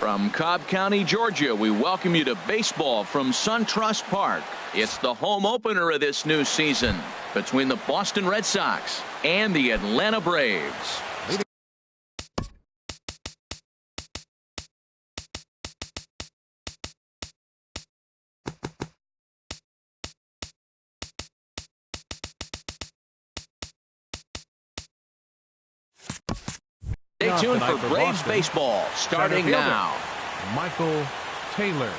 From Cobb County, Georgia, we welcome you to baseball from SunTrust Park. It's the home opener of this new season between the Boston Red Sox and the Atlanta Braves. Stay tuned for Braves baseball starting now. Michael Taylor.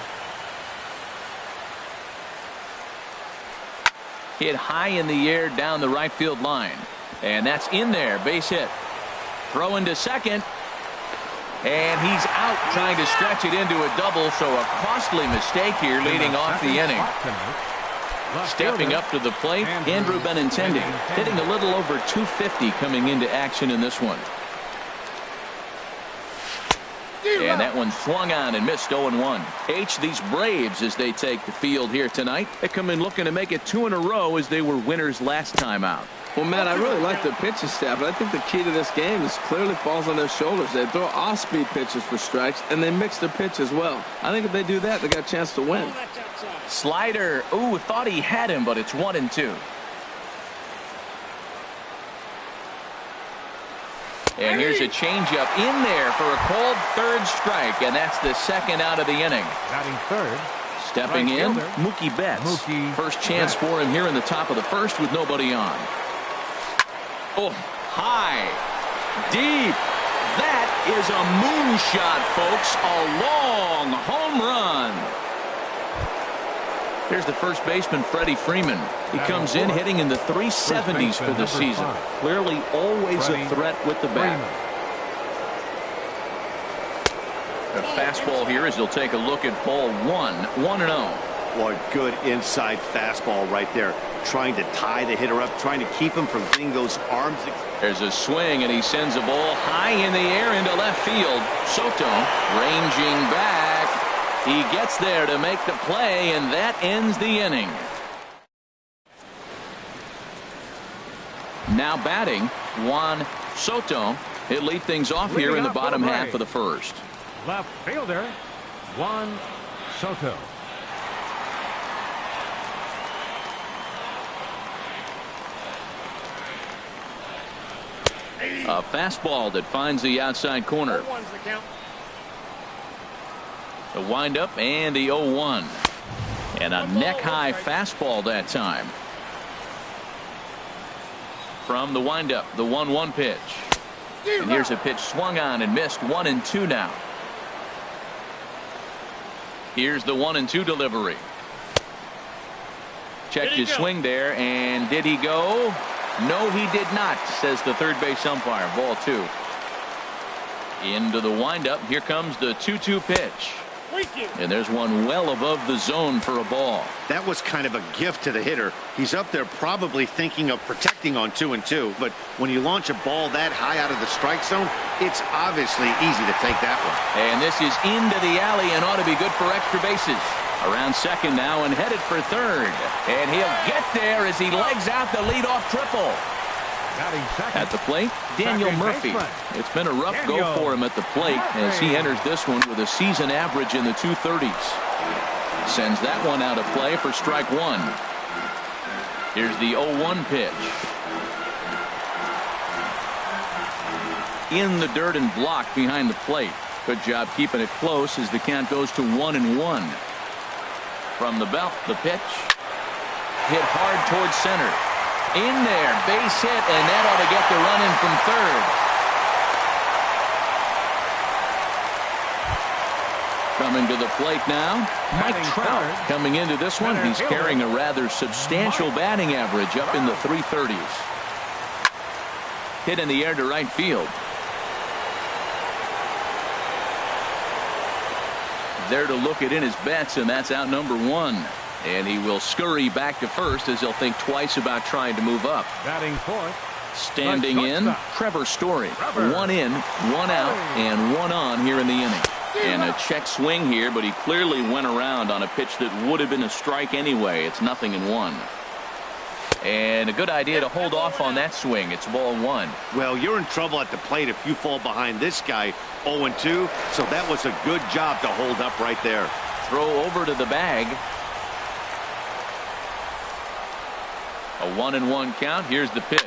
Hit high in the air down the right field line. And that's in there. Base hit. Throw into second. And he's out trying to stretch it into a double. So a costly mistake here leading off the inning. Stepping up to the plate, Andrew Benintendi, hitting a little over 250 coming into action in this one. And that one swung on and missed 0-1. These Braves, as they take the field here tonight, they come in looking to make it 2 in a row as they were winners last time out. Well, Matt, I really like the pitching staff, but I think the key to this game is clearly falls on their shoulders. They throw off-speed pitches for strikes, and they mix their pitch as well. I think if they do that, they got a chance to win. Slider. Ooh, thought he had him, but it's 1-2. And here's a changeup in there for a called third strike, and that's the second out of the inning. Batting third. Stepping in, Mookie Betts. First chance for him here in the top of the first with nobody on. Oh, high, deep. That is a moonshot, folks. A long home run. Here's the first baseman, Freddie Freeman. He comes in hitting in the 370s for the season. Clearly always a threat with the bat. A fastball here as he'll take a look at ball 1-0. Boy, good inside fastball right there. Trying to tie the hitter up, trying to keep him from getting those arms. There's a swing, and he sends a ball high in the air into left field. Soto ranging back. He gets there to make the play, and that ends the inning. Now batting, Juan Soto. He'll lead things off here in the bottom half of the first. Left fielder, Juan Soto. A fastball that finds the outside corner. The windup and the 0-1. And a neck-high fastball that time. From the windup, the 1-1 pitch. And here's a pitch swung on and missed. 1-2 now. Here's the 1-2 delivery. Checked his swing there, and did he go? No, he did not, says the third base umpire. Ball 2. Into the windup. Here comes the 2-2 pitch. And there's one well above the zone for a ball. That was kind of a gift to the hitter. He's up there probably thinking of protecting on 2-2, but when you launch a ball that high out of the strike zone, it's obviously easy to take that one. And this is into the alley and ought to be good for extra bases. Around second now and headed for third. And he'll get there as he legs out the leadoff triple. At the plate, Daniel Murphy. It's been a rough go for him at the plate as he enters this one with a season average in the 230s. Sends that one out of play for strike 1. Here's the 0-1 pitch. In the dirt and blocked behind the plate. Good job keeping it close as the count goes to 1-1. From the belt, the pitch. Hit hard towards center. In there, base hit, and that ought to get the run in from third. Coming to the plate now, Mike Trout. Coming into this one, he's carrying a rather substantial batting average up in the 330s. Hit in the air to right field. There to look it in his bets, and that's out number 1. And he will scurry back to first as he'll think twice about trying to move up. Batting fourth. Standing in, Trevor Story. 1 in, 1 out, and 1 on here in the inning. And a check swing here, but he clearly went around on a pitch that would have been a strike anyway. It's 0-1. And a good idea to hold off on that swing. It's ball one. Well, you're in trouble at the plate if you fall behind this guy 0-2, so that was a good job to hold up right there. Throw over to the bag. A 1-1 count. Here's the pitch.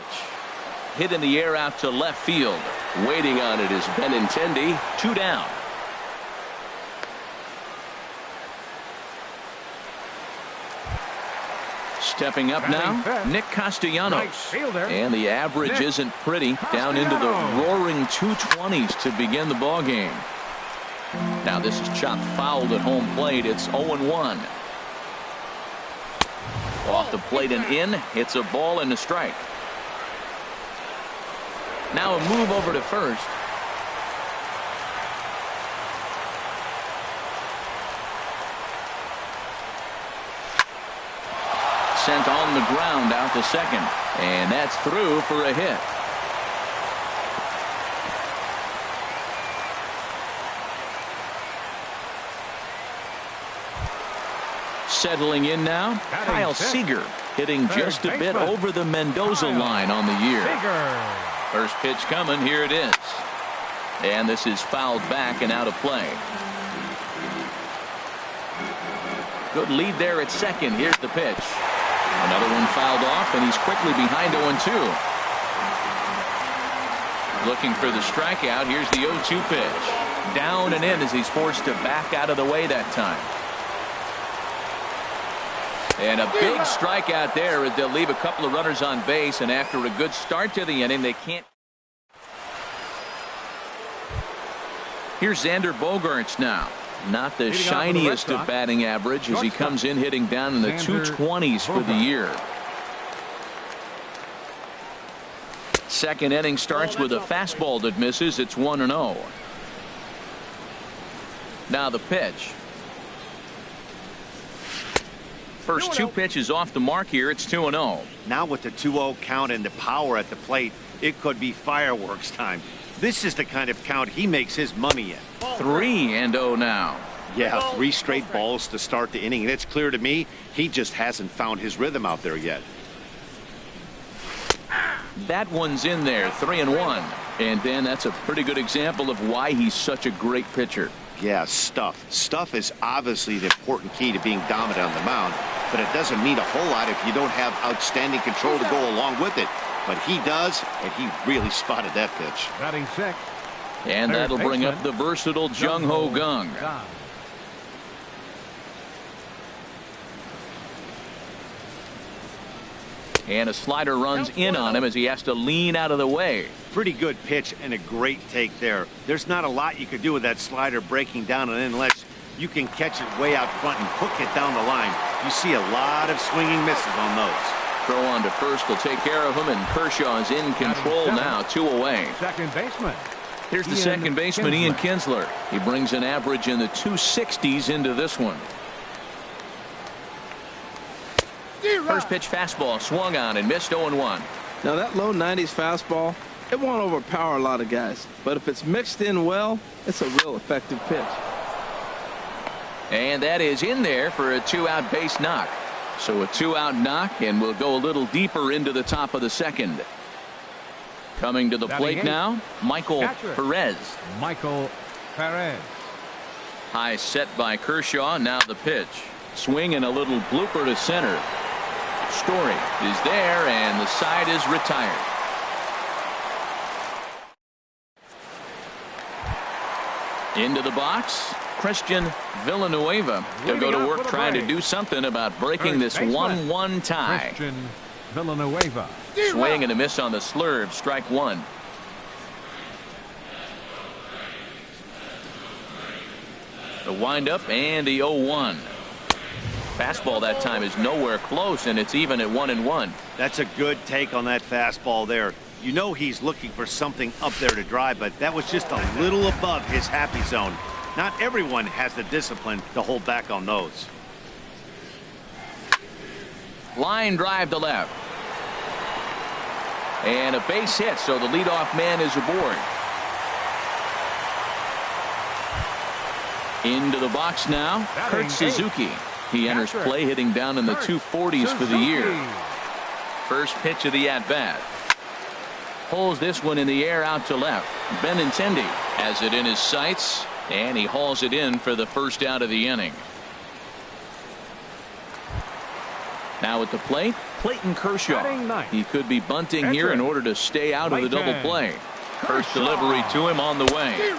Hit in the air out to left field. Waiting on it is Benintendi. 2 down. Stepping up now, Nick Castellanos. Nice fielder. And the average Nick isn't pretty. Down into the roaring 220s to begin the ball game. Now this is chopped fouled at home plate. It's 0-1. Off the plate and in. It's a ball and a strike. Now a move over to first. Sent on the ground out to second. And that's through for a hit. Settling in now, Kyle Seager hitting just a bit over the Mendoza line on the year. First pitch coming. Here it is. And this is fouled back and out of play. Good lead there at second. Here's the pitch. Another one fouled off, and he's quickly behind 0-2. Looking for the strikeout. Here's the 0-2 pitch. Down and in as he's forced to back out of the way that time. And a big strikeout there as they'll leave a couple of runners on base, and after a good start to the inning, they can't. Here's Xander Bogaerts now. Not the shiniest of batting average as he comes in hitting down in the 220s for the year. Second inning starts with a fastball that misses. It's 1-0. Now the pitch. First 2 pitches off the mark here. It's 2-0. Now with the 2-0 count and the power at the plate, it could be fireworks time. This is the kind of count he makes his money in. 3-0 now. Yeah, 3 straight balls to start the inning. And it's clear to me he just hasn't found his rhythm out there yet. That one's in there. 3-1. And then that's a pretty good example of why he's such a great pitcher. Yeah, stuff. Stuff is obviously the important key to being dominant on the mound, but it doesn't mean a whole lot if you don't have outstanding control to go along with it. But he does, and he really spotted that pitch. Batting sixth. And that'll bring up the versatile Jung-Ho Kang. And a slider runs in on him as he has to lean out of the way. Pretty good pitch and a great take there. There's not a lot you could do with that slider breaking down and in unless you can catch it way out front and hook it down the line. You see a lot of swinging misses on those. Throw on to first will take care of him, and Kershaw is in control now, 2 away. Second baseman. Here's the second baseman, Ian Kinsler. He brings an average in the 260s into this one. First pitch fastball swung on and missed 0-1. Now that low 90s fastball, it won't overpower a lot of guys, but if it's mixed in well, it's a real effective pitch. And that is in there for a 2-out base knock. So a 2-out knock, and we'll go a little deeper into the top of the second. Coming to the plate now, Michael Perez. Michael Perez. High set by Kershaw. Now the pitch. Swing and a little blooper to center. Story is there, and the side is retired. Into the box, Christian Villanueva to go to work trying to do something about breaking this 1-1 tie. Christian Villanueva. Swing and a miss on the slurve. Strike one. The windup and the 0-1. Fastball that time is nowhere close, and it's even at 1-1. That's a good take on that fastball there. You know he's looking for something up there to drive, but that was just a little above his happy zone. Not everyone has the discipline to hold back on those. Line drive to left. And a base hit, so the leadoff man is aboard. Into the box now, Kurt Suzuki. He enters play hitting down in the 240s for the year. First pitch of the at-bat. Pulls this one in the air out to left. Benintendi has it in his sights, and he hauls it in for the first out of the inning. Now at the plate, Clayton Kershaw. He could be bunting here in order to stay out of the double play. First delivery to him on the way.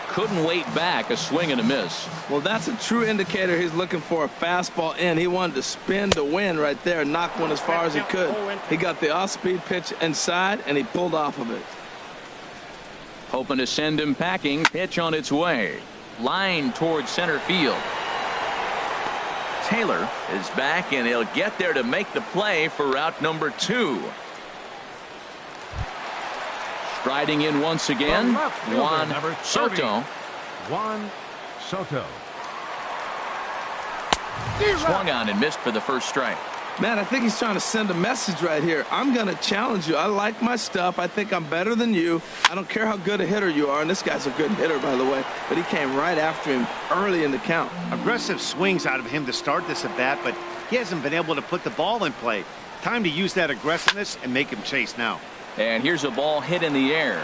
Couldn't wait back. A swing and a miss. Well, that's a true indicator he's looking for a fastball in. He wanted to spin to win right there, knock one as far as he could. He got the off-speed pitch inside, and he pulled off of it. Hoping to send him packing. Pitch on its way. Line towards center field. Taylor is back, and he'll get there to make the play for route number 2. Striding in once again, Juan Soto. Juan Soto. Swung on and missed for the first strike. Man, I think he's trying to send a message right here. I'm going to challenge you. I like my stuff. I think I'm better than you. I don't care how good a hitter you are. And this guy's a good hitter, by the way. But he came right after him early in the count. Aggressive swings out of him to start this at bat, but he hasn't been able to put the ball in play. Time to use that aggressiveness and make him chase now. And here's a ball hit in the air.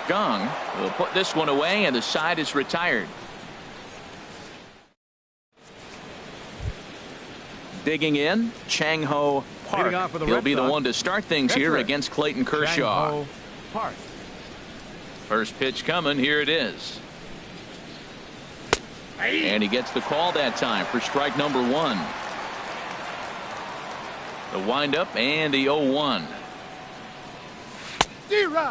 Gong will put this one away, and the side is retired. Digging in, Chang-Ho Park. He'll be the one to start things here against Clayton Kershaw. First pitch coming. Here it is. And he gets the call that time for strike number 1. The windup and the 0-1.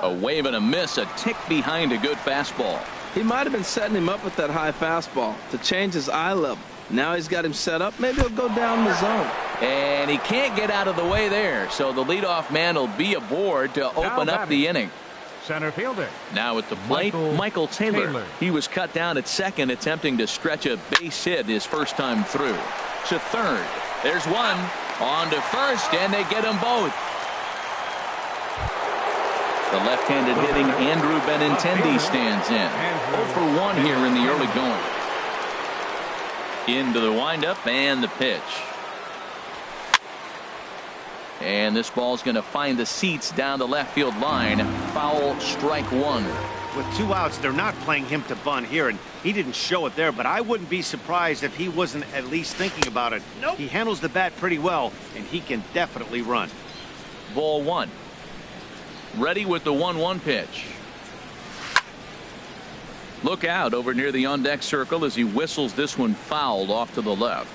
A wave and a miss, a tick behind a good fastball. He might have been setting him up with that high fastball to change his eye level. Now he's got him set up. Maybe he'll go down the zone. And he can't get out of the way there. So the leadoff man will be aboard to open up the inning. Center fielder. Now at the plate, Michael Taylor. He was cut down at second, attempting to stretch a base hit his first time through. To third. There's one. On to first, and they get them both. The left-handed hitting Andrew Benintendi stands in. 0 for 1 here in the early going. Into the windup and the pitch. And this ball's going to find the seats down the left field line. Foul, strike 1. With 2 outs, they're not playing him to bunt here, and he didn't show it there, but I wouldn't be surprised if he wasn't at least thinking about it. Nope. He handles the bat pretty well, and he can definitely run. Ball 1. Ready with the 1-1 pitch. Look out over near the on-deck circle as he whistles this one fouled off to the left.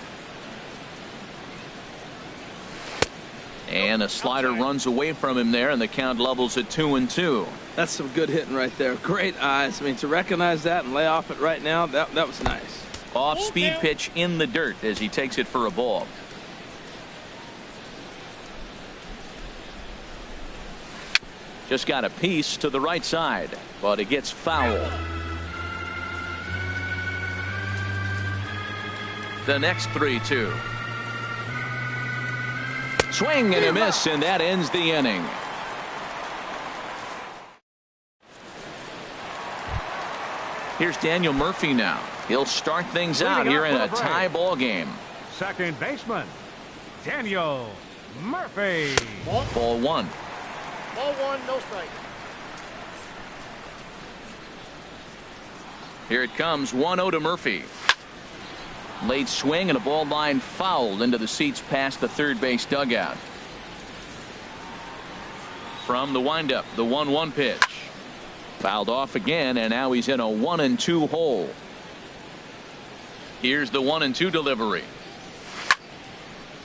And a slider runs away from him there, and the count levels at 2-2. That's some good hitting right there. Great eyes. I mean, to recognize that and lay off it right now, that was nice. Off-speed pitch in the dirt as he takes it for a ball. Just got a piece to the right side, but it gets fouled. The next 3-2. Swing and a miss, and that ends the inning. Here's Daniel Murphy now. He'll start things out here in a tie ball game. Second baseman, Daniel Murphy. Ball 1. Ball 1, no strike. Here it comes, 1-0 to Murphy. Late swing and a ball line fouled into the seats past the third base dugout. From the windup, the 1-1 pitch. Fouled off again, and now he's in a 1-2 hole. Here's the 1-2 delivery.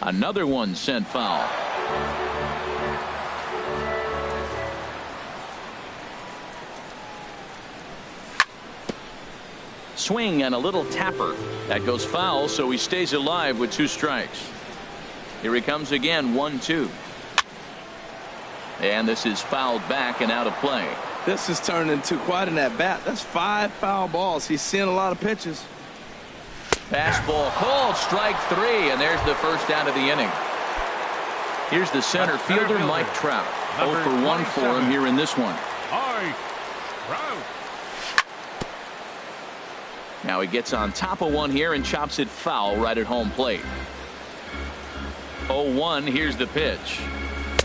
Another one sent foul. Swing and a little tapper. That goes foul, so he stays alive with 2 strikes. Here he comes again, 1-2. And this is fouled back and out of play. This has turned into quite an at-bat. That's 5 foul balls. He's seeing a lot of pitches. Fastball called, strike 3, and there's the first out of the inning. Here's the center fielder, Mike Trout. 0 for 1 for him here in this one. Now he gets on top of one here and chops it foul right at home plate. 0-1. Here's the pitch.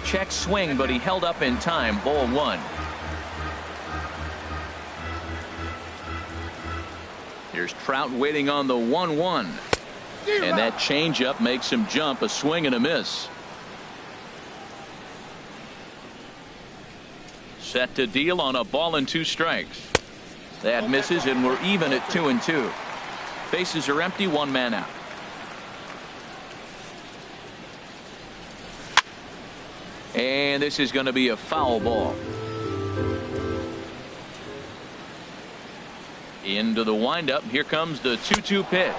Check swing, but he held up in time. Ball 1. Here's Trout waiting on the 1-1. And that changeup makes him jump. A swing and a miss. Set to deal on a ball and 2 strikes. That misses, and we're even at 2-2. Bases are empty, 1 man out. And this is going to be a foul ball. Into the windup. Here comes the 2-2 pitch.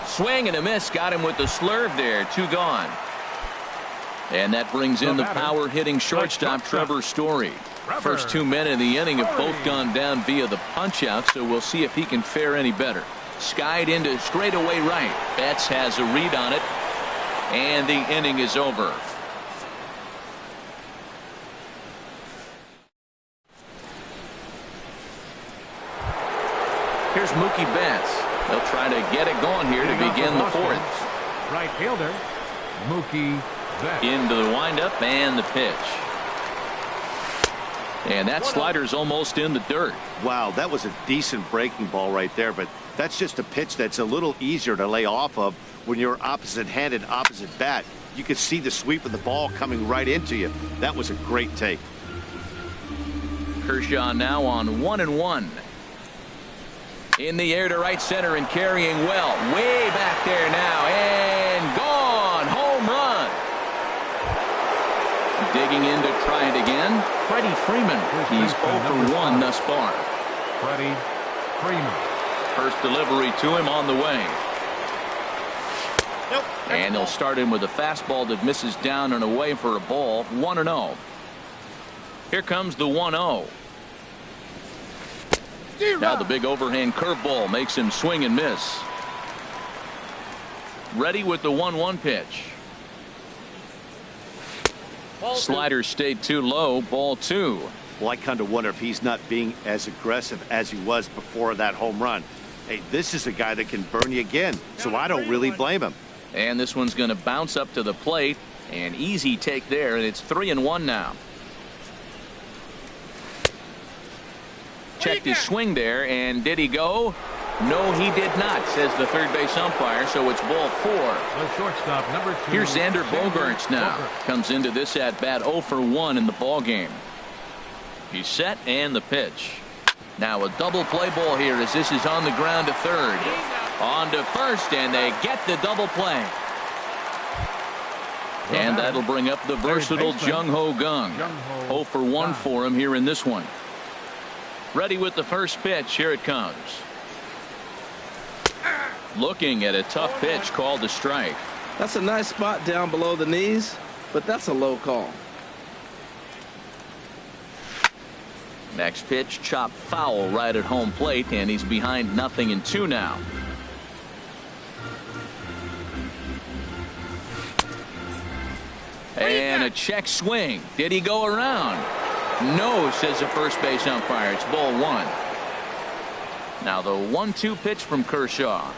Swing and a miss. Got him with the slurve there. 2 gone. And that brings in the power hitting shortstop Trevor Story. First 2 men in the inning have both gone down via the punch out, so we'll see if he can fare any better. Skied into straightaway right. Betts has a read on it, and the inning is over. Here's Mookie Betts. They'll try to get it going here to begin the 4th. Right fielder, Mookie Betts. Into the windup and the pitch. And that slider's almost in the dirt. Wow, that was a decent breaking ball right there, but that's just a pitch that's a little easier to lay off of when you're opposite-handed, opposite bat. You could see the sweep of the ball coming right into you. That was a great take. Kershaw now on 1-1. In the air to right center and carrying well. Way back there now. And gone. Home run. Digging in to try it again. Freddie Freeman. He's 0 for 1 thus far. Freddie Freeman. First delivery to him on the way. Nope. And they'll start him with a fastball that misses down and away for a ball. 1-0. Here comes the 1-0. Now the big overhand curveball makes him swing and miss. Ready with the 1-1 pitch. Slider stayed too low. Ball 2. Well, I kind of wonder if he's not being as aggressive as he was before that home run. Hey, this is a guy that can burn you again, so I don't really blame him. And this one's going to bounce up to the plate. An easy take there, and it's 3-1 now. Checked his swing there, and did he go? No, he did not, says the third base umpire, so it's ball 4. The shortstop, number 2. Here's Xander Bogaerts now. Comes into this at bat 0 for 1 in the ball game. He's set, and the pitch. Now a double play ball here as this is on the ground to third. On to first, and they get the double play. And that'll bring up the versatile Jung Ho Kang. 0 for 1 for him here in this one. Ready with the first pitch. Here it comes. Looking at a tough pitch called a strike. That's a nice spot down below the knees, but that's a low call. Next pitch, chopped foul right at home plate, and he's behind 0-2 now. And a check swing. Did he go around? No, says the first base umpire. It's ball 1. Now the 1-2 pitch from Kershaw.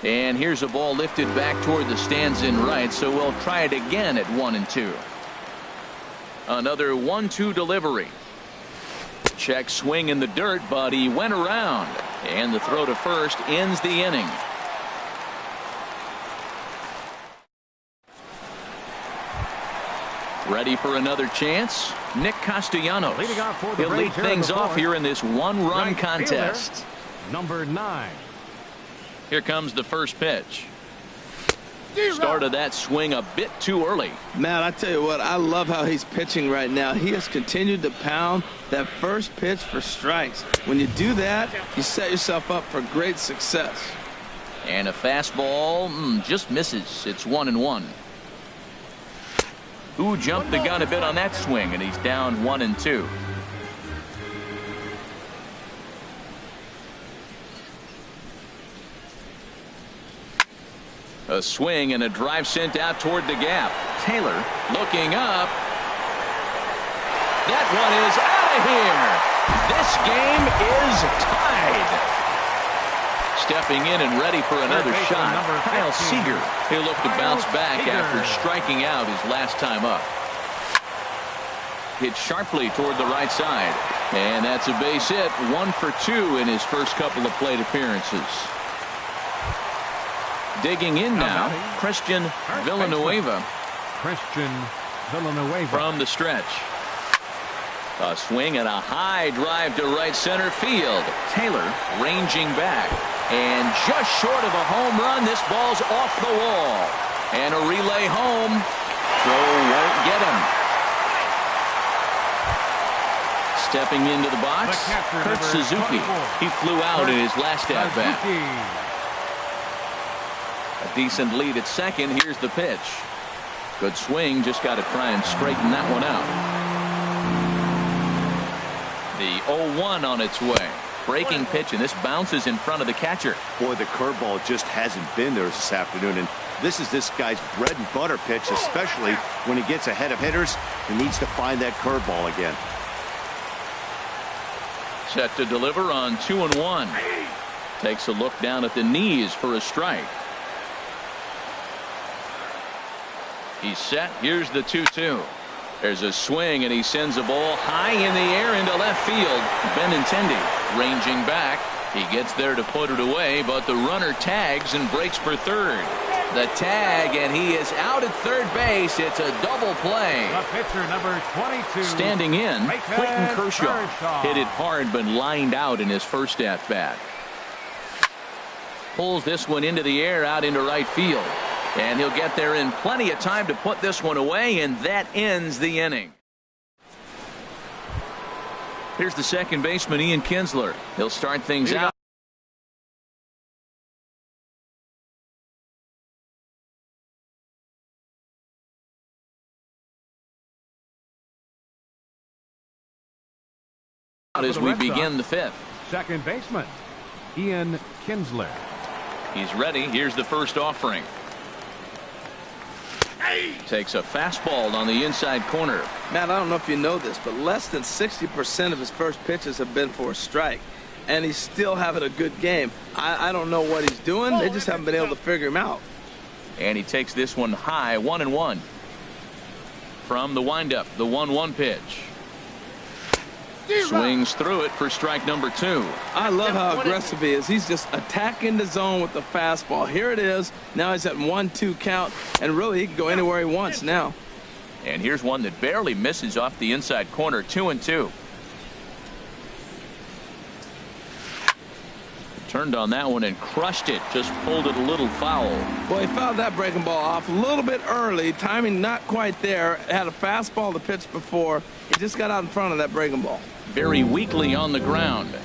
And here's a ball lifted back toward the stands in right, so we'll try it again at 1-2. Another 1-2 delivery. Check swing in the dirt, but he went around. And the throw to first ends the inning. Ready for another chance? Nick Castellanos. He'll lead things off here in this one-run contest. Number 9. Here comes the first pitch. Started that swing a bit too early. Matt, I tell you what, I love how he's pitching right now. He has continued to pound that first pitch for strikes. When you do that, you set yourself up for great success. And a fastball just misses. It's 1-1. Who jumped the gun a bit on that swing, and he's down 1-2. A swing and a drive sent out toward the gap. Taylor looking up. That one is out of here. This game is tied. stepping in and ready for another shot. Kyle Seager. He'll look to bounce back after striking out his last time up. Hit sharply toward the right side. And that's a base hit. 1 for 2 in his first couple of plate appearances. Digging in now, Christian Villanueva. From the stretch. A swing and a high drive to right center field. Taylor ranging back. And just short of a home run, this ball's off the wall. And a relay home. Throw won't get him. Stepping into the box, Kurt Suzuki. He flew out in his last at-bat. A decent lead at second. Here's the pitch. Good swing. Just got to try and straighten that one out. The 0-1 on its way. Breaking pitch, and this bounces in front of the catcher. Boy, the curveball just hasn't been there this afternoon, and this is this guy's bread and butter pitch, especially when he gets ahead of hitters. He needs to find that curveball again. Set to deliver on 2-1. Takes a look down at the knees for a strike. He's set. Here's the 2-2. There's a swing, and he sends a ball high in the air into left field. Benintendi ranging back. He gets there to put it away, but the runner tags and breaks for third. The tag, and he is out at third base. It's a double play. The pitcher, number 22. Standing in, Clayton Kershaw. Hit it hard, but lined out in his first at-bat. Pulls this one into the air out into right field. And he'll get there in plenty of time to put this one away, and that ends the inning. Here's the second baseman, Ian Kinsler. He'll start things out. As we begin the fifth. Second baseman, Ian Kinsler. He's ready. Here's the first offering. Takes a fastball on the inside corner. Matt, I don't know if you know this, but less than 60% of his first pitches have been for a strike. And he's still having a good game. I don't know what he's doing. They just haven't been able to figure him out. And he takes this one high, 1-1. From the windup, the 1-1 pitch. Swings through it for strike number 2. I love how aggressive he is. He's just attacking the zone with the fastball. Here it is. Now he's at 1-2 count, and really he can go anywhere he wants now. And here's one that barely misses off the inside corner. 2-2. Turned on that one and crushed it. Just pulled it a little foul. Well, he fouled that breaking ball off a little bit early. Timing not quite there. Had a fastball to pitch before. He just got out in front of that breaking ball. Very weakly on the ground.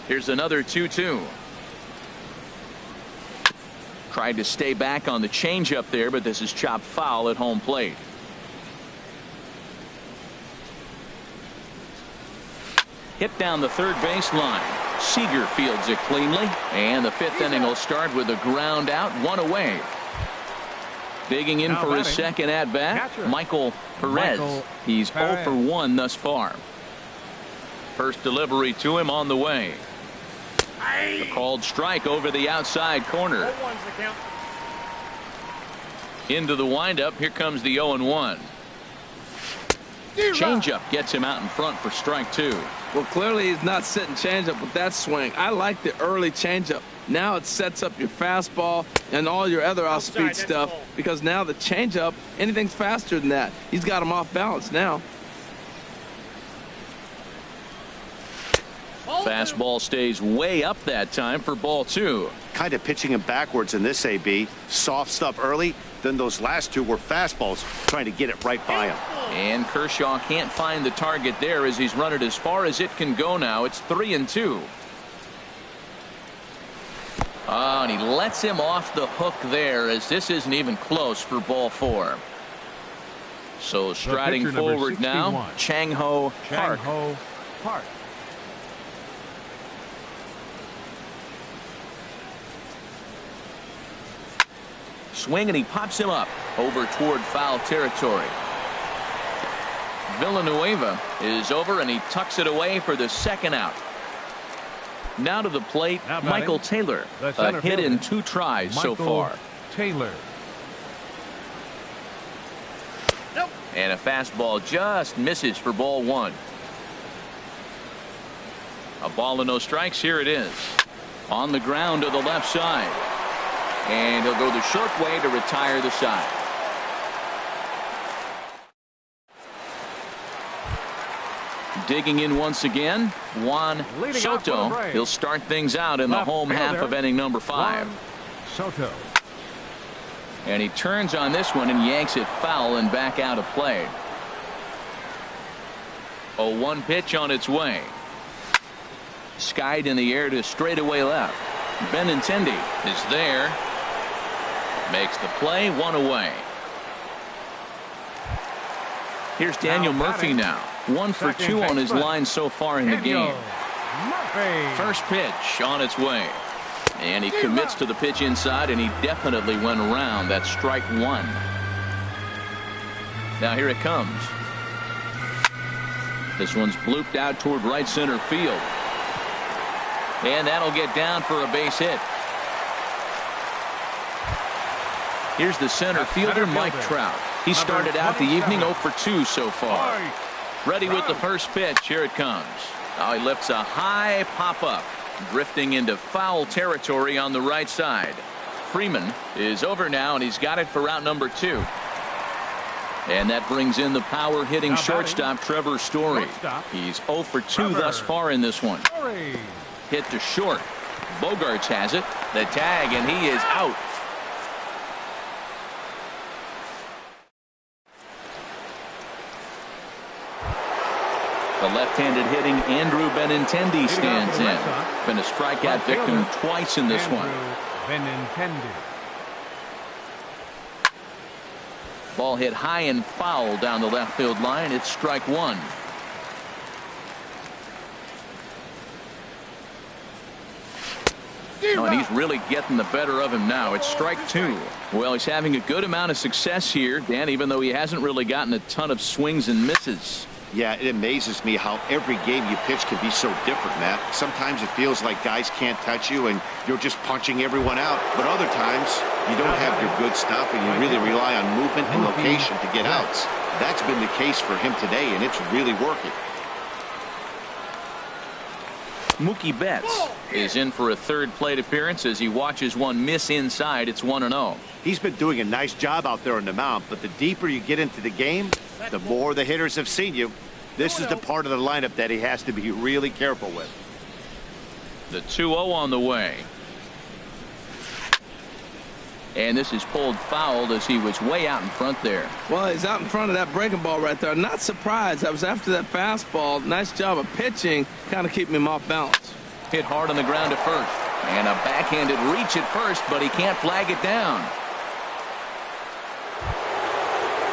Here's another 2-2. Tried to stay back on the changeup there, but this is chopped foul at home plate. Hit down the third baseline. Seager fields it cleanly, and the fifth inning will start with a ground out, one away. Digging in for his second at-bat, Michael Perez. He's 0 for 1 thus far. First delivery to him on the way. A called strike over the outside corner. Into the windup. Here comes the 0-1. Changeup gets him out in front for strike 2. Well, clearly he's not sitting changeup with that swing. I like the early changeup. Now it sets up your fastball and all your other off-speed stuff, because now the changeup, anything's faster than that. He's got him off balance now. Fastball stays way up that time for ball 2. Kind of pitching him backwards in this AB. Soft stuff early, then those last two were fastballs, trying to get it right by him. And Kershaw can't find the target there as he's run it as far as it can go now. It's 3-2. Oh, and he lets him off the hook there, as this isn't even close for ball 4. So striding forward now, Chang-Ho Park. Swing, and he pops him up over toward foul territory. Villanueva is over, and he tucks it away for the second out. Now to the plate, Now batting, Michael Taylor. the A center hit in fielder, 2 tries so Michael far. Taylor. Nope. And a fastball just misses for ball 1. A ball and no strikes. Here it is. On the ground to the left side. And he'll go the short way to retire the side. Digging in once again, Juan Leading off for the Soto. Braves. He'll start things out in the Left home half fielder, of inning number 5. Juan Soto. And he turns on this one and yanks it foul and back out of play. A 1 pitch on its way. Skied in the air to straightaway left. Benintendi is there. Makes the play, 1 away. Here's Daniel Now Murphy batting. now. 1 for Second 2 on his baseman, line so far in the Daniel game. Murphy. First pitch on its way. And he commits to the pitch inside, and he definitely went around. That's strike 1. Now here it comes. This one's blooped out toward right center field. And that'll get down for a base hit. Here's the center fielder, Mike Trout. He started out the evening 0 for 2 so far. Ready with the first pitch. Here it comes. Now he lifts a high pop-up, drifting into foul territory on the right side. Freeman is over now, and he's got it for out number 2. And that brings in the power-hitting Now shortstop, Trevor Story. Shortstop. He's 0 for 2 Trevor thus far in this one. Story. Hit to short. Bogarts has it. The tag, and he is out. The left-handed hitting Andrew Benintendi stands the in. Red Sox. Been a strikeout Right victim fielder, twice in this one. Andrew Benintendi. Ball hit high and foul down the left field line. It's strike 1. Oh, and he's really getting the better of him now. It's strike 2. Well, he's having a good amount of success here, Dan, even though he hasn't really gotten a ton of swings and misses. Yeah, it amazes me how every game you pitch can be so different, Matt. Sometimes it feels like guys can't touch you and you're just punching everyone out. But other times, you don't have your good stuff and you really rely on movement and location to get outs. That's been the case for him today, and it's really working. Mookie Betts is in for a third plate appearance as he watches one miss inside. It's 1-0. He's been doing a nice job out there on the mound, but the deeper you get into the game, the more the hitters have seen you. This is the part of the lineup that he has to be really careful with. The 2-0 on the way. And this is pulled fouled as he was way out in front there. Well, he's out in front of that breaking ball right there. Not surprised. I was after that fastball. Nice job of pitching, kind of keeping him off balance. Hit hard on the ground to first. And a backhanded reach at first, but he can't flag it down.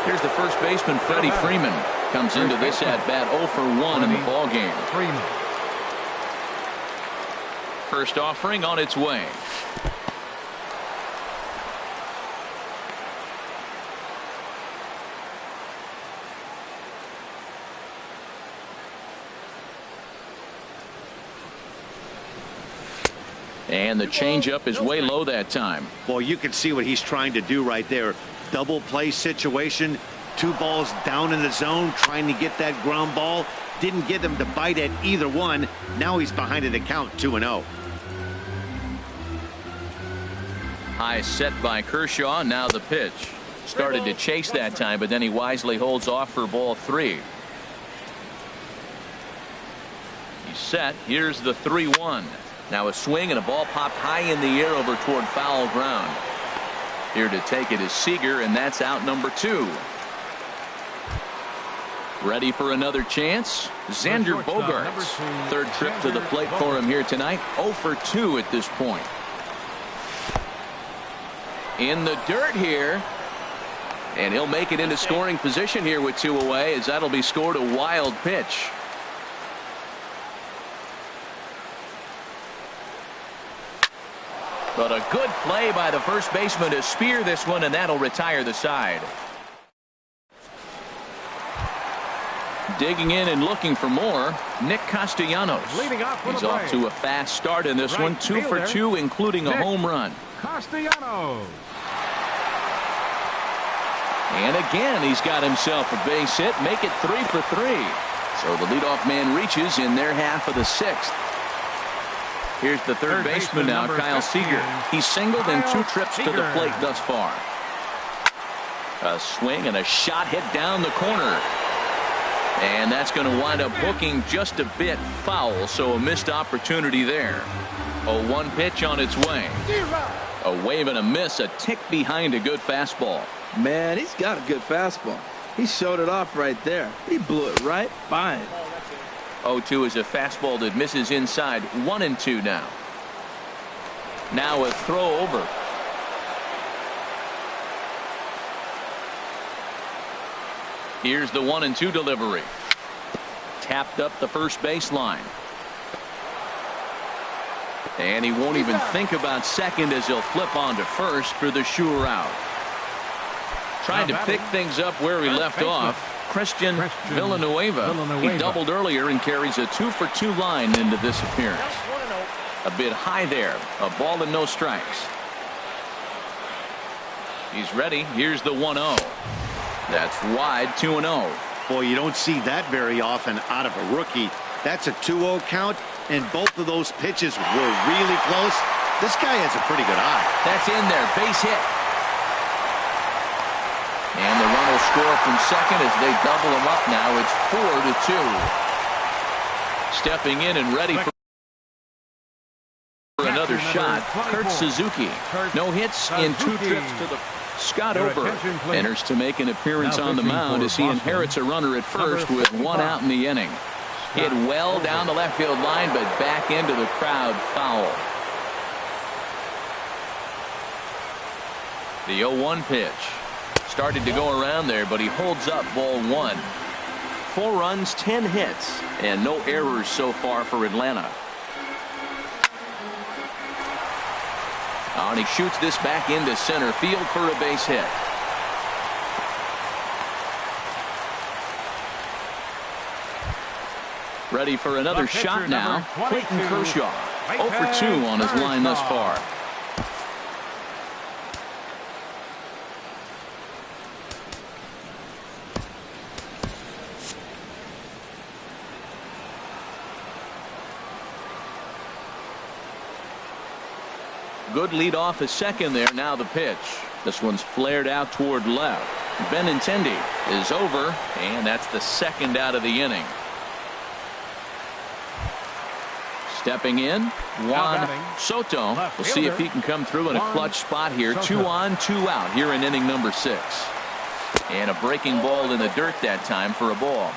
Here's the first baseman, Freddie Freeman. Comes into this at-bat 0 for 1 in the ballgame. Freeman. First offering on its way. And the changeup is way low that time. Well, you can see what he's trying to do right there. Double play situation. 2 balls down in the zone, trying to get that ground ball. Didn't get him to bite at either one. Now he's behind in the count, 2-0. High set by Kershaw. Now the pitch. Started to chase that time, but then he wisely holds off for ball 3. He's set. Here's the 3-1. Now a swing and a ball popped high in the air over toward foul ground. Here to take it is Seager, and that's out number 2. Ready for another chance? Xander Bogaerts. Third trip to the plate for him here tonight. 0 for 2 at this point. In the dirt here. And he'll make it into scoring position here with 2 away, as that'll be scored a wild pitch. But a good play by the first baseman to spear this one, and that'll retire the side. Digging in and looking for more, Nick Castellanos. Leading off for He's the off play. to a fast start in this one. 2 for fielder, 2, including a Nick home run. Castellanos. And again, he's got himself a base hit. Make it 3 for 3. So the leadoff man reaches in their half of the 6th. Here's the third baseman now, Kyle 15, Seager. He's singled in 2 trips to the Seager. plate thus far. A swing and a shot hit down the corner. And that's going to wind up hooking just a bit foul, so a missed opportunity there. A 1 pitch on its way. A wave and a miss, a tick behind a good fastball. Man, he's got a good fastball. He showed it off right there. He blew it right by him. 0-2 is a fastball that misses inside. 1-2 now. Now a throw over. Here's the 1-2 delivery. Tapped up the first baseline. And he won't even think about second as he'll flip on to first for the sure out. Trying to pick things up where he left off. Christian Villanueva. He doubled earlier and carries a 2 for 2 line into this appearance. A bit high there. A ball and no strikes. He's ready. Here's the 1-0. That's wide. 2-0. Boy, you don't see that very often out of a rookie. That's a 2-0 count, and both of those pitches were really close. This guy has a pretty good eye. That's in there. Base hit. And the run will score from second as they double him up now. It's 4-2. Stepping in and ready for another shot, Kurt Suzuki. No hits in 2 trips to the... Scott Ober enters to make an appearance on the mound as he inherits a runner at first with 1 out in the inning. Hit well down the left field line, but back into the crowd, foul. The 0-1 pitch. Started to go around there, but he holds up ball 1. 4 runs, 10 hits, and no errors so far for Atlanta. And he shoots this back into center field for a base hit. Ready for another shot now. Clayton Kershaw. 0 for 2 on his line thus far. Good lead off his second there. Now the pitch. This one's flared out toward left. Benintendi is over, and that's the second out of the inning. Stepping in, Juan Soto. We'll see if he can come through in a clutch spot here. 2 on, 2 out here in inning number 6. And a breaking ball in the dirt that time for a ball.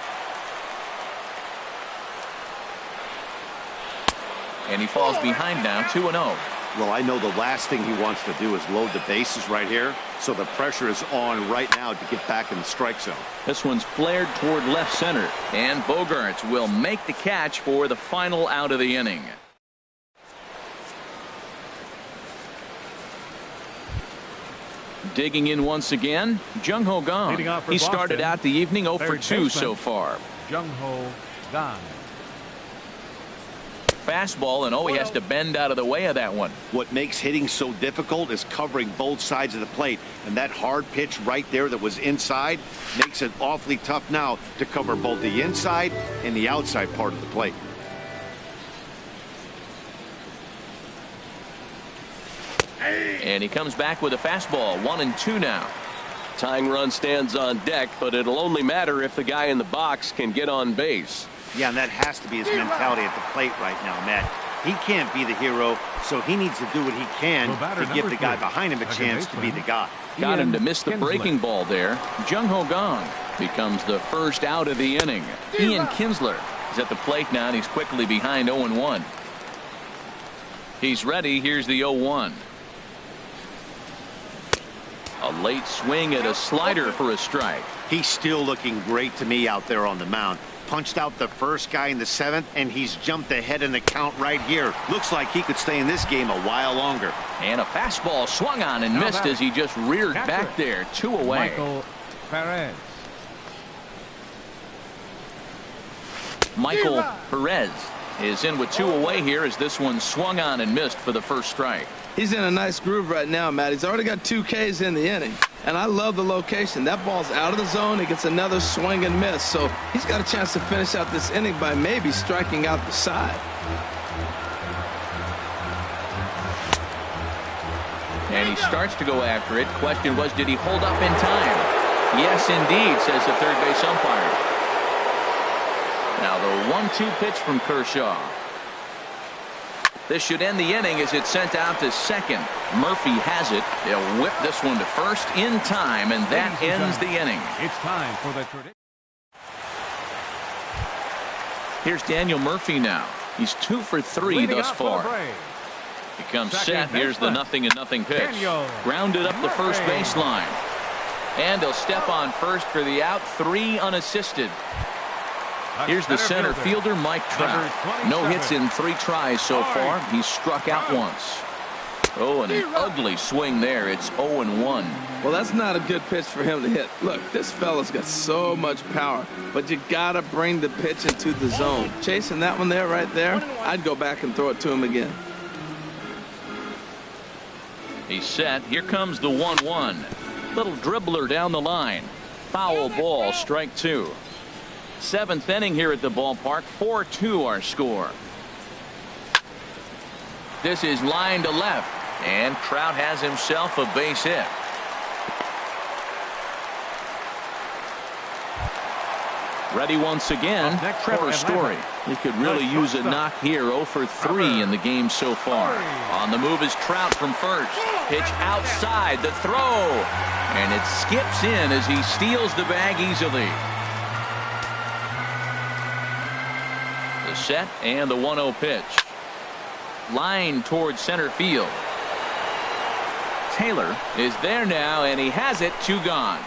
And he falls behind now, 2-0. Well, I know the last thing he wants to do is load the bases right here, so the pressure is on right now to get back in the strike zone. This one's flared toward left center, and Bogaerts will make the catch for the final out of the inning. Digging in once again, Jung-Ho Kang. He started out the evening 0 for 2 so far. Jung-Ho Kang. Fastball, and he has to bend out of the way of that one. What makes hitting so difficult is covering both sides of the plate, and that hard pitch right there that was inside makes it awfully tough now to cover both the inside and the outside part of the plate. And he comes back with a fastball. 1-2 now. Tying run stands on deck, but it'll only matter if the guy in the box can get on base. Yeah, and that has to be his mentality at the plate right now, Matt. He can't be the hero, so he needs to do what he can to give the guy behind him a chance to be the guy. Got him to miss the breaking ball there. Jung-Ho Kang becomes the first out of the inning. Ian Kinsler is at the plate now, and he's quickly behind 0-1. He's ready. Here's the 0-1. A late swing at a slider for a strike. He's still looking great to me out there on the mound. Punched out the first guy in the 7th, and he's jumped ahead in the count right here. Looks like he could stay in this game a while longer. And a fastball swung on and missed as he just reared back there. 2 away. Michael Perez. Michael Perez is in with 2 away here as this one swung on and missed for the first strike. He's in a nice groove right now, Matt. He's already got 2 Ks in the inning. And I love the location. That ball's out of the zone. He gets another swing and miss. So he's got a chance to finish out this inning by maybe striking out the side. And he starts to go after it. Question was, did he hold up in time? Yes, indeed, says the third base umpire. Now the 1-2 pitch from Kershaw. This should end the inning as it's sent out to second. Murphy has it. They'll whip this one to first in time, and that ends the inning. It's time for the tradition. Here's Daniel Murphy now. He's 2 for 3 thus far. He comes set. Here's the 0-0 pitch. Grounded up the first baseline. And he'll step on first for the out. 3 unassisted. Here's the center fielder, Mike Trout. No hits in 3 tries so far. He's struck out once. Oh, and an ugly swing there. It's 0-1. Well, that's not a good pitch for him to hit. Look, this fella's got so much power, but you got to bring the pitch into the zone. Chasing that one there, right there, I'd go back and throw it to him again. He's set. Here comes the 1-1. Little dribbler down the line. Foul ball, strike 2. 7th inning here at the ballpark. 4-2 our score. This is line to left, and Trout has himself a base hit. Ready once again, Trevor Story. He could really use a knock here. 0 for 3 in the game so far. On the move is Trout from first. Pitch outside, the throw, and it skips in as he steals the bag easily. The set and the 1-0 pitch. Line towards center field. Taylor is there now, and he has it. 2 gone.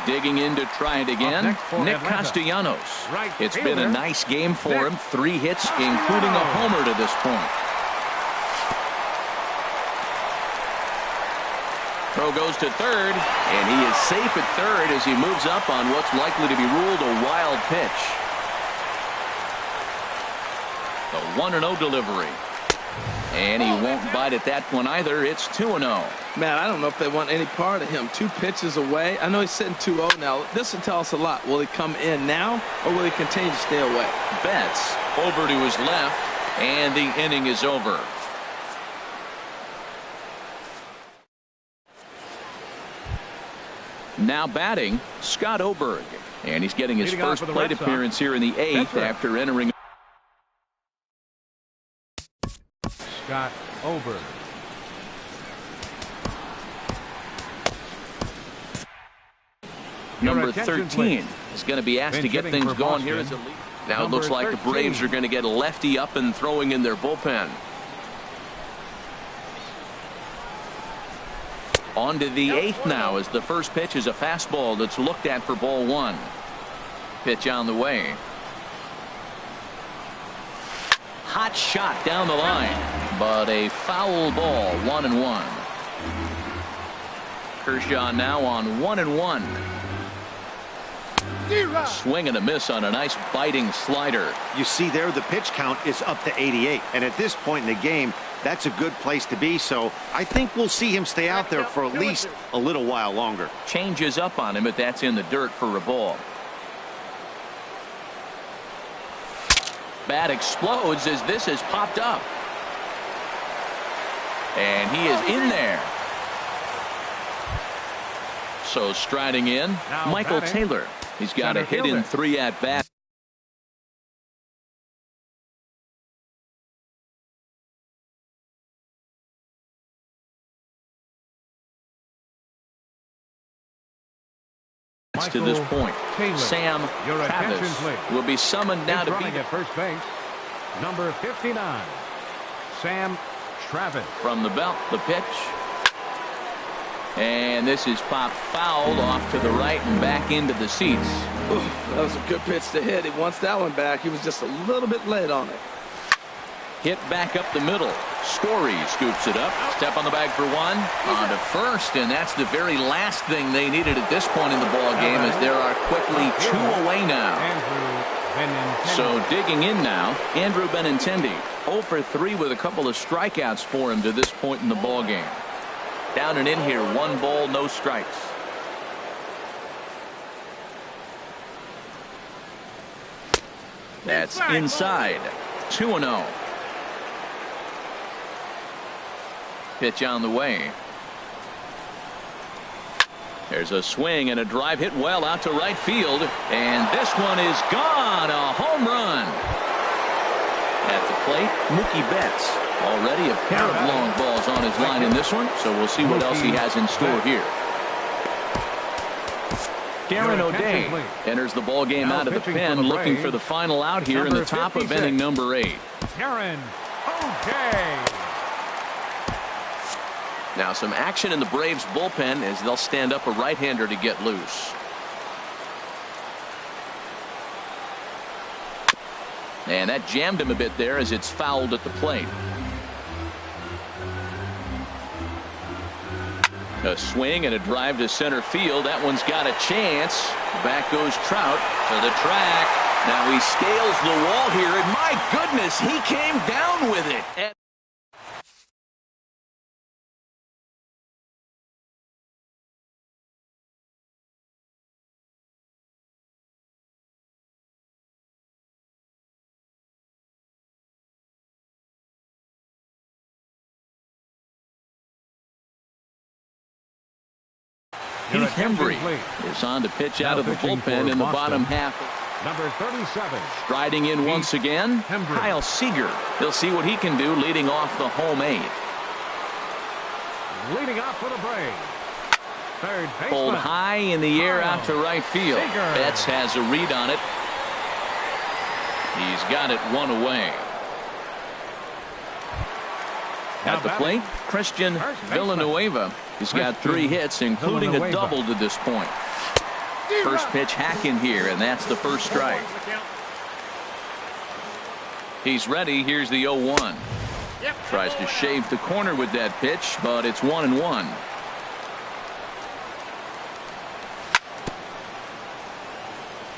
Digging in to try it again, Nick Castellanos. It's been a nice game for him. 3 hits, including a homer to this point. Throw goes to third, and he is safe at third as he moves up on what's likely to be ruled a wild pitch. The 1-0 delivery. And he won't bite at that one either. It's 2-0. Man, I don't know if they want any part of him. 2 pitches away. I know he's sitting 2-0 now. This will tell us a lot. Will he come in now, or will he continue to stay away? Betts over to his left, and the inning is over. Now batting, Scott Oberg. And he's getting his first plate appearance here in the 8th after entering. Scott Oberg. Number 13 is going to be asked to get things going here as a lead. Now it looks like the Braves are going to get a lefty up and throwing in their bullpen. On to the 8th now as the first pitch is a fastball that's looked at for ball 1. Pitch on the way. Hot shot down the line, but a foul ball. 1-1. Kershaw now on 1-1. Swing and a miss on a nice biting slider. You see there, the pitch count is up to 88, and at this point in the game, that's a good place to be. So I think we'll see him stay out there for at least a little while longer. Changes up on him, but that's in the dirt for a ball. Bat explodes as this has popped up. And he is in there. So striding in, Michael Taylor. He's got a hit in 3 at bat. To this point, Sam Travis will be summoned now to be at first base. Number 59, Sam Travis. From the belt, the pitch. And this is popped foul off to the right and back into the seats. Ooh, that was a good pitch to hit. He wants that one back. He was just a little bit late on it. Hit back up the middle. Story scoops it up. Step on the bag for one. On to first, and that's the very last thing they needed at this point in the ball game, as there are quickly 2 away now. So digging in now, Andrew Benintendi, 0 for 3 with a couple of strikeouts for him to this point in the ball game. Down and in here, 1 ball, no strikes. That's inside. 2-0. Pitch on the way. There's a swing and a drive hit well out to right field, and this one is gone. A home run. At the plate, Mookie Betts. Already a pair of long balls on his line in this one, so we'll see what else he has in store here. Darren O'Day enters the ball game out of the pen, looking for the final out here in the top of inning number 8. Darren O'Day. Now some action in the Braves bullpen as they'll stand up a right-hander to get loose. And that jammed him a bit there as it's fouled at the plate. A swing and a drive to center field. That one's got a chance. Back goes Trout to the track. Now he scales the wall here, and my goodness, he came down with it. Heath Hembry is on to pitch out of the bullpen in the bottom half. Number 37. Striding in once again, Kyle Seager. He'll see what he can do leading off the home 8th. Leading off for the Braves. Third baseman. Pulled high in the air out to right field. Seager. Betts has a read on it. He's got it 1 away. At the plate, Christian Villanueva. He's got 3 hits, including a double to this point. First pitch hack in here, and that's the first strike. He's ready. Here's the 0-1. Tries to shave the corner with that pitch, but it's 1-1.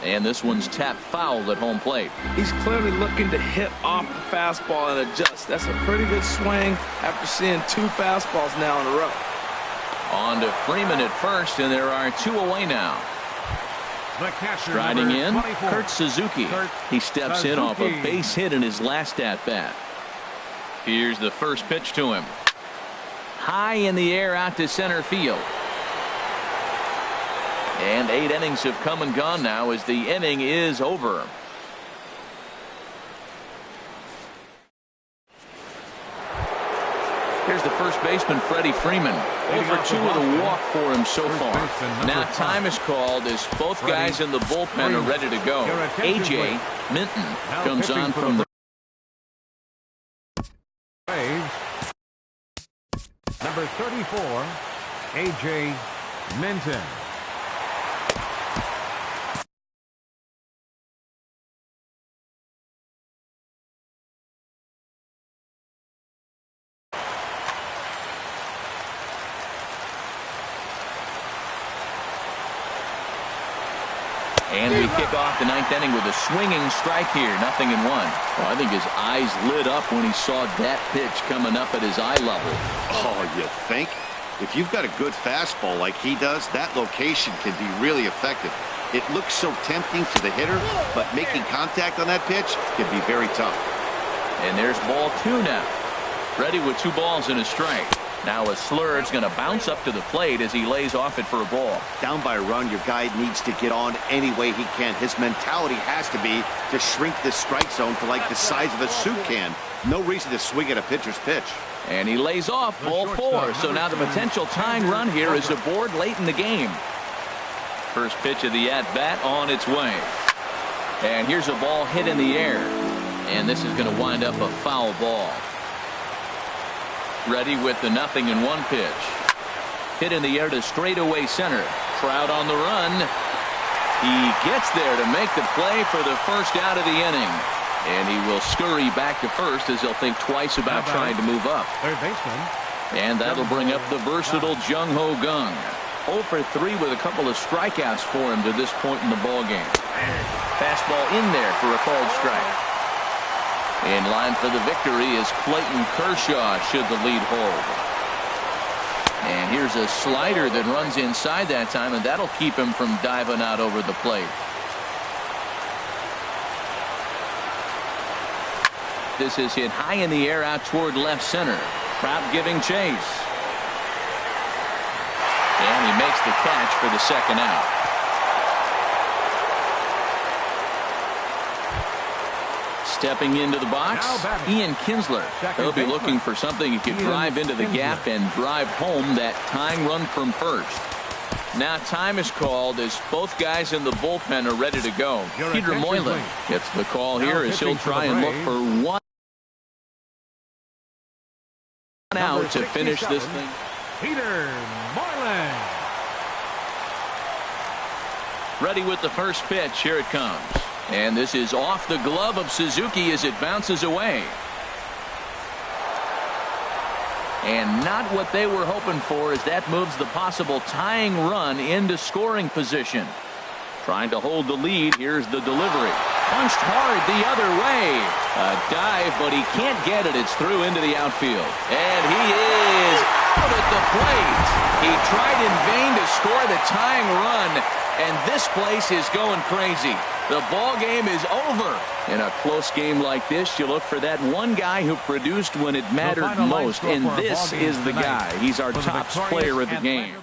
And this one's tapped foul at home plate. He's clearly looking to hit off the fastball and adjust. That's a pretty good swing after seeing 2 fastballs now in a row. On to Freeman at first, and there are 2 away now. Striding in, Kurt Suzuki. He steps in off a base hit in his last at-bat. Here's the first pitch to him. High in the air out to center field. And 8 innings have come and gone now as the inning is over. Here's the first baseman, Freddie Freeman. Over 2 with a walk for him so far. Now time is called as both guys in the bullpen are ready to go. A.J. Minton comes on from the Braves. Number 34, A.J. Minton. And we kick off the 9th inning with a swinging strike here. 0-1. Well, I think his eyes lit up when he saw that pitch coming up at his eye level. Oh, you think? If you've got a good fastball like he does, that location can be really effective. It looks so tempting to the hitter, but making contact on that pitch can be very tough. And there's ball 2 now. Ready with 2 balls and a strike. Now a Slurve's going to bounce up to the plate as he lays off it for a ball. Down by a run, your guy needs to get on any way he can. His mentality has to be to shrink this strike zone to like the size of a soup can. No reason to swing at a pitcher's pitch. And he lays off ball 4. So now the potential tying run here is aboard late in the game. First pitch of the at-bat on its way. And here's a ball hit in the air. And this is going to wind up a foul ball. Ready with the 0-1 pitch. Hit in the air to straightaway center. Trout on the run. He gets there to make the play for the first out of the inning. And he will scurry back to first as he'll think twice about trying to move up. Third baseman. And that'll bring up the versatile Jung-Ho Kang. 0 for 3 with a couple of strikeouts for him to this point in the ballgame. Fastball in there for a called strike. In line for the victory is Clayton Kershaw should the lead hold. And here's a slider that runs inside that time, and that'll keep him from diving out over the plate. This is hit high in the air out toward left center. Crowd giving chase. And he makes the catch for the second out. Stepping into the box, Ian Kinsler. He'll be looking for something he could drive into the gap and drive home that tying run from first. Now time is called as both guys in the bullpen are ready to go. Peter Moylan gets the call here as he'll try and look for one out to finish this thing. Peter Moylan. Ready with the first pitch. Here it comes. And this is off the glove of Suzuki as it bounces away. And not what they were hoping for as that moves the possible tying run into scoring position. Trying to hold the lead. Here's the delivery. Punched hard the other way. A dive, but he can't get it. It's through into the outfield. And he is out at the plate. He tried in vain to score the tying run. And this place is going crazy. The ball game is over. In a close game like this, you look for that one guy who produced when it mattered most. And this is the guy. He's our top player of the game.